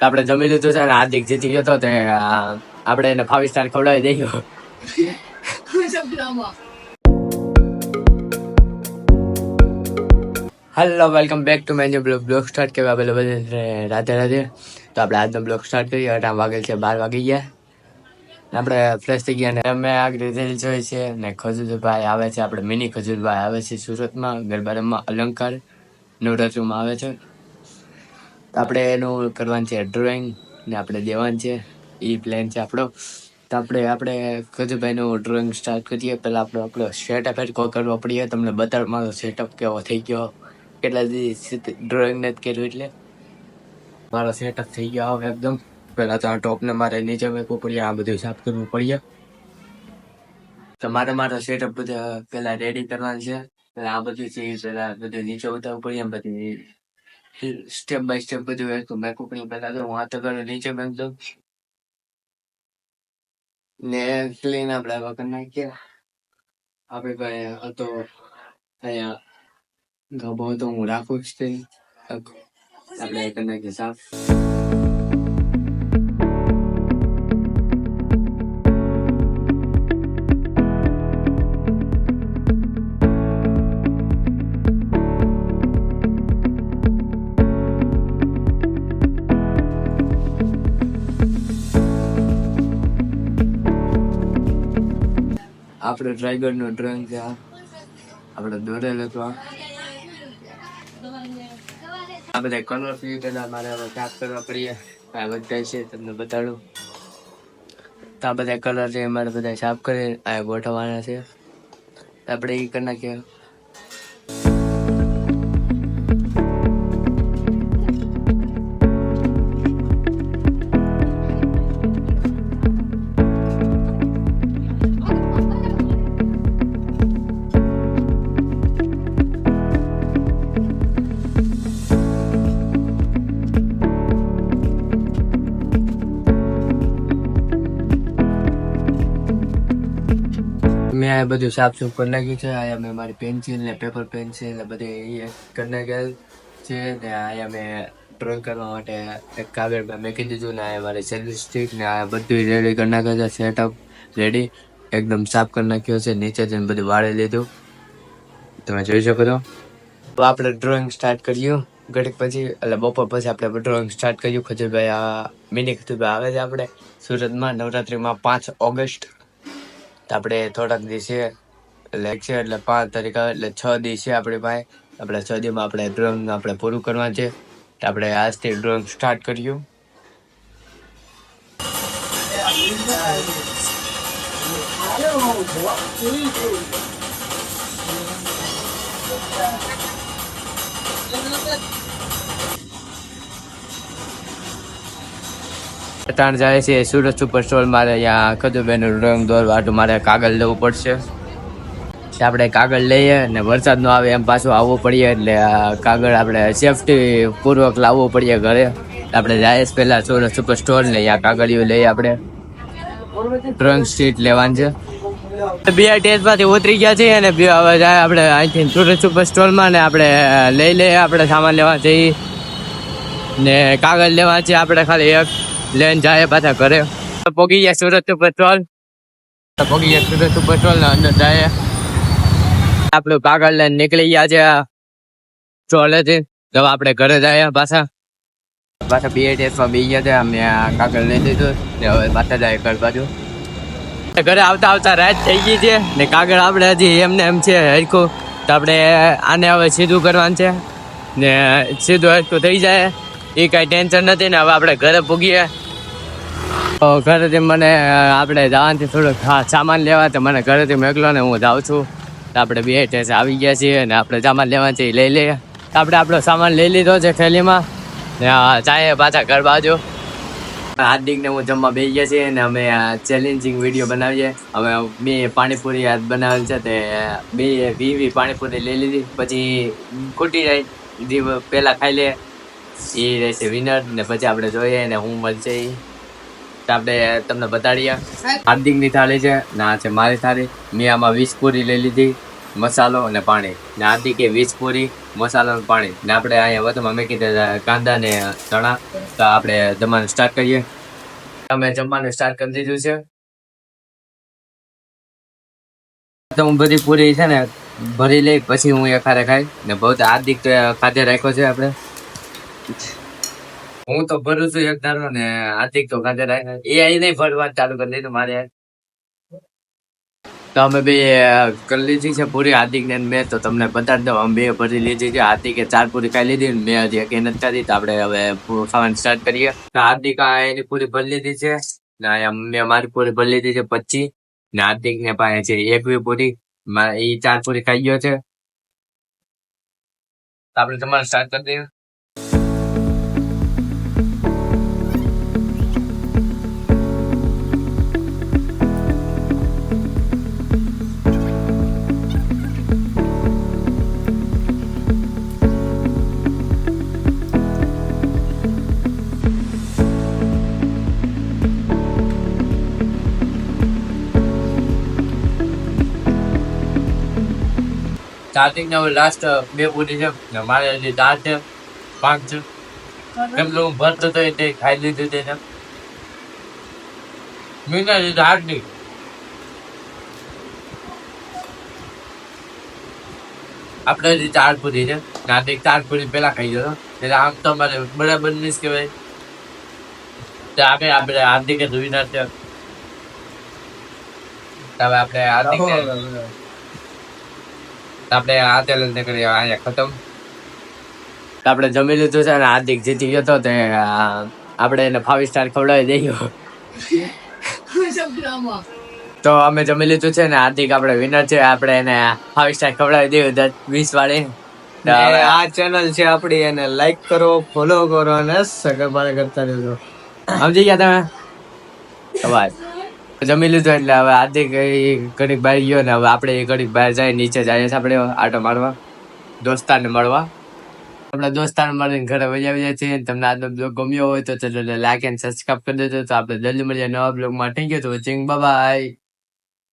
આપણે જમી લીધું છે ને હાર્દિક જીતી ગયો હતો તે આપણે એને 5 સ્ટાર ખવડાવી દઈએ. Hello welcome back to my new blog start કે રાધે રાધે. તો આપણે આજનો બ્લોગ સ્ટાર્ટ કરીએ. અટાણ વાગેલ છે 12 વાગી ગયા. આપણે ફ્રેશ થઈ ગયા ને અમે આગળ રીલ જોઈ છે ને ખજૂરભાઈ આવે છે. આપણે મિની ખજૂરભાઈ આવે છે સુરતમાં ગરબા રમવા અલંકાર નવરાત્રિમાં આવે છે. આપણે એનું કરવાનું છે ડ્રોઈંગ ને આપણે દેવાનું છે. એ પ્લાન છે આપણો. તો આપણે ખજૂરભાઈનું ડ્રોઈંગ સ્ટાર્ટ કરીએ. પહેલાં આપણો સેટઅપ કરવો પડીએ. તમને બતાવ મારો સેટઅપ કેવો થઈ ગયો. કેટલા દિવસ ડ્રોઈંગ નથી કર્યું એટલે મારો સેટઅપ થઈ ગયો હવે એકદમ. પહેલાં તો આ ટોપને મારે નીચે મૂકવું પડે. આ બધું સાફ કરવું પડે. તો મારો સેટઅપ બધા પહેલાં રેડી કરવાનું છે. પહેલાં આ બધું છે પહેલાં બધું નીચે ઉતારવું પડે. એમ બધી સ્ટેપ બાય સ્ટેપ બધું એક મેકઅપ પહેલાં તો હું હાથ કરું નીચે મેક દઉં ને ક્લીન આપણે વગર નાખીએ. આપણે ભાઈ હતો અહીંયા ગભો તો હું રાખું જ તે આપણે કરી નાખીએ સાફ. આપણે ડ્રાઈગરનું ડ્રોઈંગ છે. આપણે દોરેલ હતો. આ બધા કલર ફી પેલા મારે હવે સાફ કરવા પડીએ. આ બધા છે તમને બતાડું. તો આ બધા કલર છે મારે બધા સાફ કરી આ ગોઠવવાના છે. આપણે એ કરી નાખીએ. મેં આ બધું સાફ સુફ કરી નાખ્યું છે. અહીંયા મેં મારી પેન્સિલ ને પેપર પેન્સિલ ને બધી કરી નાખેલ છે. ને અહીંયા મેં ડ્રોઈંગ કરવા માટે એક કાગળ મેકી દીધું ને અહીંયા મારી સેલ્ફી સ્ટિક ને આ બધું રેડી કરી નાખ્યું છે. સેટઅપ રેડી એકદમ સાફ કરી નાખ્યો છે. નીચે જઈને બધું વાળી લીધું તમે જોઈ શકો છો. તો આપણે ડ્રોઈંગ સ્ટાર્ટ કર્યું ઘડીક પછી એટલે બપોર પછી આપણે ડ્રોઈંગ સ્ટાર્ટ કર્યું. ખજૂરભાઈ આ મિની ખજૂરભાઈ આવે છે આપણે સુરતમાં નવરાત્રિમાં 5 ઓગસ્ટ. આપણે થોડાક દિવસે છે એટલે 5 તારીખ આવે એટલે 6 દિવસ છે આપણી પાસે. આપણે 6 દિવસમાં આપણે ડ્રોઈંગ આપણે પૂરું કરવાનું છે. આપણે આજથી ડ્રોઈંગ સ્ટાર્ટ કર્યું. તાણ જાય છે સુરત સુપર સ્ટોર. મારે અહીંયા ખજૂરભાઈનું ડ્રોઈંગ દોરવા હાટું મારે કાગળ લેવું પડશે. આપણે કાગળ લઈએ ને વરસાદ નો આવે એમ પાછું આવવું પડીએ એટલે કાગળ આપણે સેફટી પૂર્વક લાવવું પડીએ ઘરે. આપણે જાય પહેલા સુરત સુપર સ્ટોર ને અહીંયા કાગળિયું લઈએ. આપણે ડ્રોઈંગ શીટ લેવાની છે. બે ટેસ્ટમાંથી ઉતરી ગયા છીએ અને બે હવે જાય આપણે અહીંથી સુરત સુપર સ્ટોરમાં ને આપણે લઈ લઈએ. આપણે સામાન લેવા જઈએ ને કાગળ લેવા છે. આપણે ખાલી એક લઈને જાય પાછા ઘરે. પોગી ગયા સુરત સુપર સ્ટોલ. પોગી ગયા સુરત સુપર સ્ટોલ ને અંદર જાય આપણું કાગળ લઈને નીકળી ગયા છે સ્ટોલેથી. તો આપણે ઘરે જાય પાછા બે ટેસ્ટમાં બી ગયા છે. અમે કાગળ લઈ લીધું ને હવે પાછા જાય ઘર બાજુ. ઘરે આવતા આવતા રાત થઈ ગઈ છે ને કાગળ આપણે હજી એમને એમ છે હરખું. તો આપણે આને હવે સીધું કરવાનું છે ને સીધું હરખું થઈ જાય એ કાંઈ ટેન્શન નથી ને. હવે આપણે ઘરે પૂગીએ. ઘરેથી મને આપણે જવાથી થોડુંક સામાન લેવા તો મને ઘરેથી મોકલો ને હું જાઉં છું. તો આપણે બે ટેસ્ટ આવી ગયા છીએ ને આપણે સામાન લેવા છે એ લઈ લઈએ. આપણે આપણો સામાન લઈ લીધો છે થેલીમાં ને ચાએ પાછા ઘર બાજુ. હાર્દિકને હું જમવા બેસી ગયા છીએ ને અમે ચેલેન્જિંગ વિડીયો બનાવીએ. અમે બે પાણીપુરી બનાવેલ છે તે બે 20 પાણીપુરી લઈ લીધી. પછી ખૂટી જાય પહેલાં ખાઈ લે એ રહેશે વિનર ને પછી આપણે જોઈએ ને હું મળશે એ. તો આપણે તમને બતાડીએ. હાર્દિકની થાળી છે ને આ છે મારી થાળી. મેં આમાં 20 પૂરી લઈ લીધી મસાલો અને પાણી ને હાર્દિકે 20 પૂરી મસાલો અને પાણી ને આપણે અહીંયા વધુમાં મેં કીધા કાંદા ને ચણા. તો આપણે જમવાનું સ્ટાર્ટ કરીએ. અમે જમવાનું સ્ટાર્ટ કરી દીધું છે. તો હું બધી પૂરી છે ને ભરી લઈ પછી હું એકારે ખાઈ ને બહુ હાર્દિક તો ખાધે રાખ્યો છે આપણે. હું તો ભરું છું એક ધારો ને હાર્દિક તો ખાધે રાખ્યો એ અહીં નહીં ભરવાનું ચાલુ કરી દીધું મારે. તો અમે બે કરી લીધી છે પૂરી હાર્દિક ને મેં. તો તમને બતાવી દઉં અમે બે ભરી લીધી છે. હાર્દિકે 4 પૂરી ખાઈ લીધી ને મેં હજી એક નથી ખાધી. તો આપણે હવે ખાવાનું સ્ટાર્ટ કરીએ. તો હાર્દિક એની પૂરી ભરી લીધી છે ને અહીંયા મેં મારી પૂરી ભરી લીધી છે 25 ને હાર્દિક ને પાસે છે 21 પૂરી. એ 4 પૂરી ખાઈ ગયો છે. તો આપણે તમારે સ્ટાર્ટ કરી દઈએ. સ્ટાર્ટિંગ ને લાસ્ટ 2 પૂરી છે ને મારે હજી 4 છે 5 છે. એમ તો હું ભરતો તો એ ખાઈ લીધું તેને મીના લીધું હાર્દિક. આપણે હજી 4 પૂરી છે ને હાર્દિક 4 પૂરી પેલા ખાઈ ગયો એટલે આમ તો અમારે બરાબર નહીં કહેવાય. તો આપણે હાર્દિક જ વિનર છે. હવે આપણે હાર્દિક આપણે આ ચેલેન્જ ને કરી અહીંયા ખતમ. આપણે જમી લીધું છે અને હાર્દિક જીતી ગયો હતો. તે આપણે એને 5 સ્ટાર ખવડાવી દઈએ. તો અમે જમી લીધું છે ને હાર્દિક આપણે વિનર છે. આપણે એને 5 સ્ટાર ખવડાવી દઈએ 20 વાળી. આ ચેનલ છે આપડી, એને લાઈક કરો, ફોલો કરો અને સબસ્ક્રાઇબ કરતા રહેજો. સમજી ગયા તમે? અવાજ જમી લીધું એટલે હવે હાર્દિક ઘડીક બહાર ગયો ને હવે આપણે ઘડીક બહાર જાય નીચે જઈએ છીએ આપણે આટો મારવા દોસ્તારને મળવા. આપણા દોસ્તારને મળીને ઘરે વહી જાય છે. તમને આજનો બ્લોગ ગમ્યો હોય તો ચેનલને લાઈક એન્ડ સબસ્ક્રાઇબ કરી દેજો. તો આપણે જલ્દી મળીએ નવા બ્લોગમાં. Thank you for watching. Bye bye.